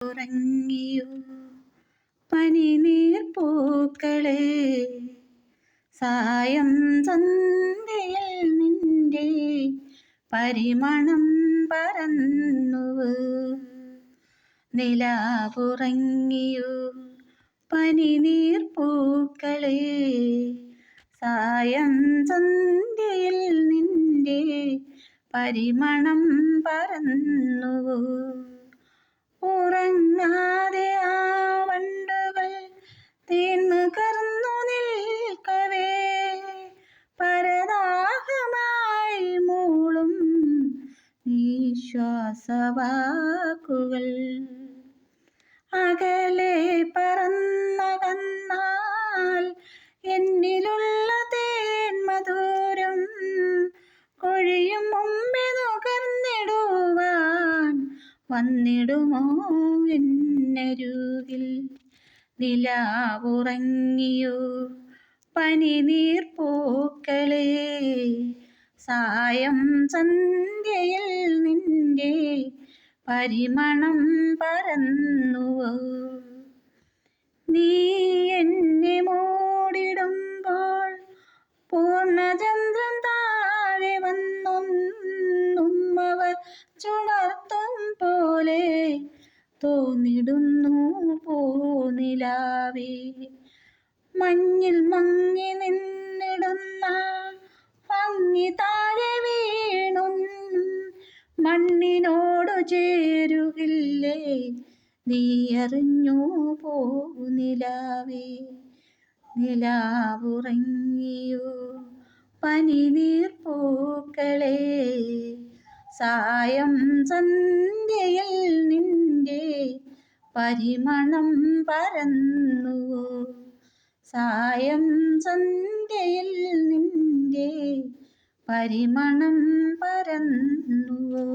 ഉറങ്ങിയോ പനിനീർ പൂക്കളെ, സായം സന്ധ്യയിൽ നിന്റെ പരിമളം പരന്നുവോ. നിലാവുറങ്ങിയോ പനിനീർ പൂക്കളെ, സായം സന്ധ്യയിൽ നിന്റെ പരിമളം പരന്നുവോ. ഉറങ്ങാതെ ആ വണ്ടുകൾ തേൻനുകർന്നു നിൽക്കവേ, പരദാഹമായി മൂളും നിശ്വാസവാക്കുകൾ. അകലെ പറന്നകന്നാൽ എന്നിലുള്ള തേൻ മധുരം കൊഴിയും മുമ്പേ നുകർന്നിടുവാൻ വന്നിടുമോ എന്നരുകിൽ. നിലാവുറങ്ങിയോ പനിനീർ പൂക്കളെ, സായം സന്ധ്യയിൽ നിന്റെ പരിമളം പരന്നുവോ. നീ എന്നെ മൂടിടുമ്പോൾ പൂർണ്ണചന്ദ്രൻ താഴെ വന്നൊന്നുമ്മവ ചുണർത്തും പോലെ തോന്നിടുന്നു പൂനിലാവേ. മഞ്ഞിൽ മങ്ങി നിന്നിടുന്ന ഭംഗി താഴെ വീണു മണ്ണിനോടു ചേരുകില്ലേ, നീ അറിഞ്ഞു പൂനിലാവേ. നിലാവുറങ്ങിയോ പനിനീർ പൂക്കളെ, സായം സന്ധ്യയിൽ നിന്റെ പരിമളം പരന്നുവോ. സായം സന്ധ്യയിൽ നിന്റെ പരിമളം പരന്നുവോ.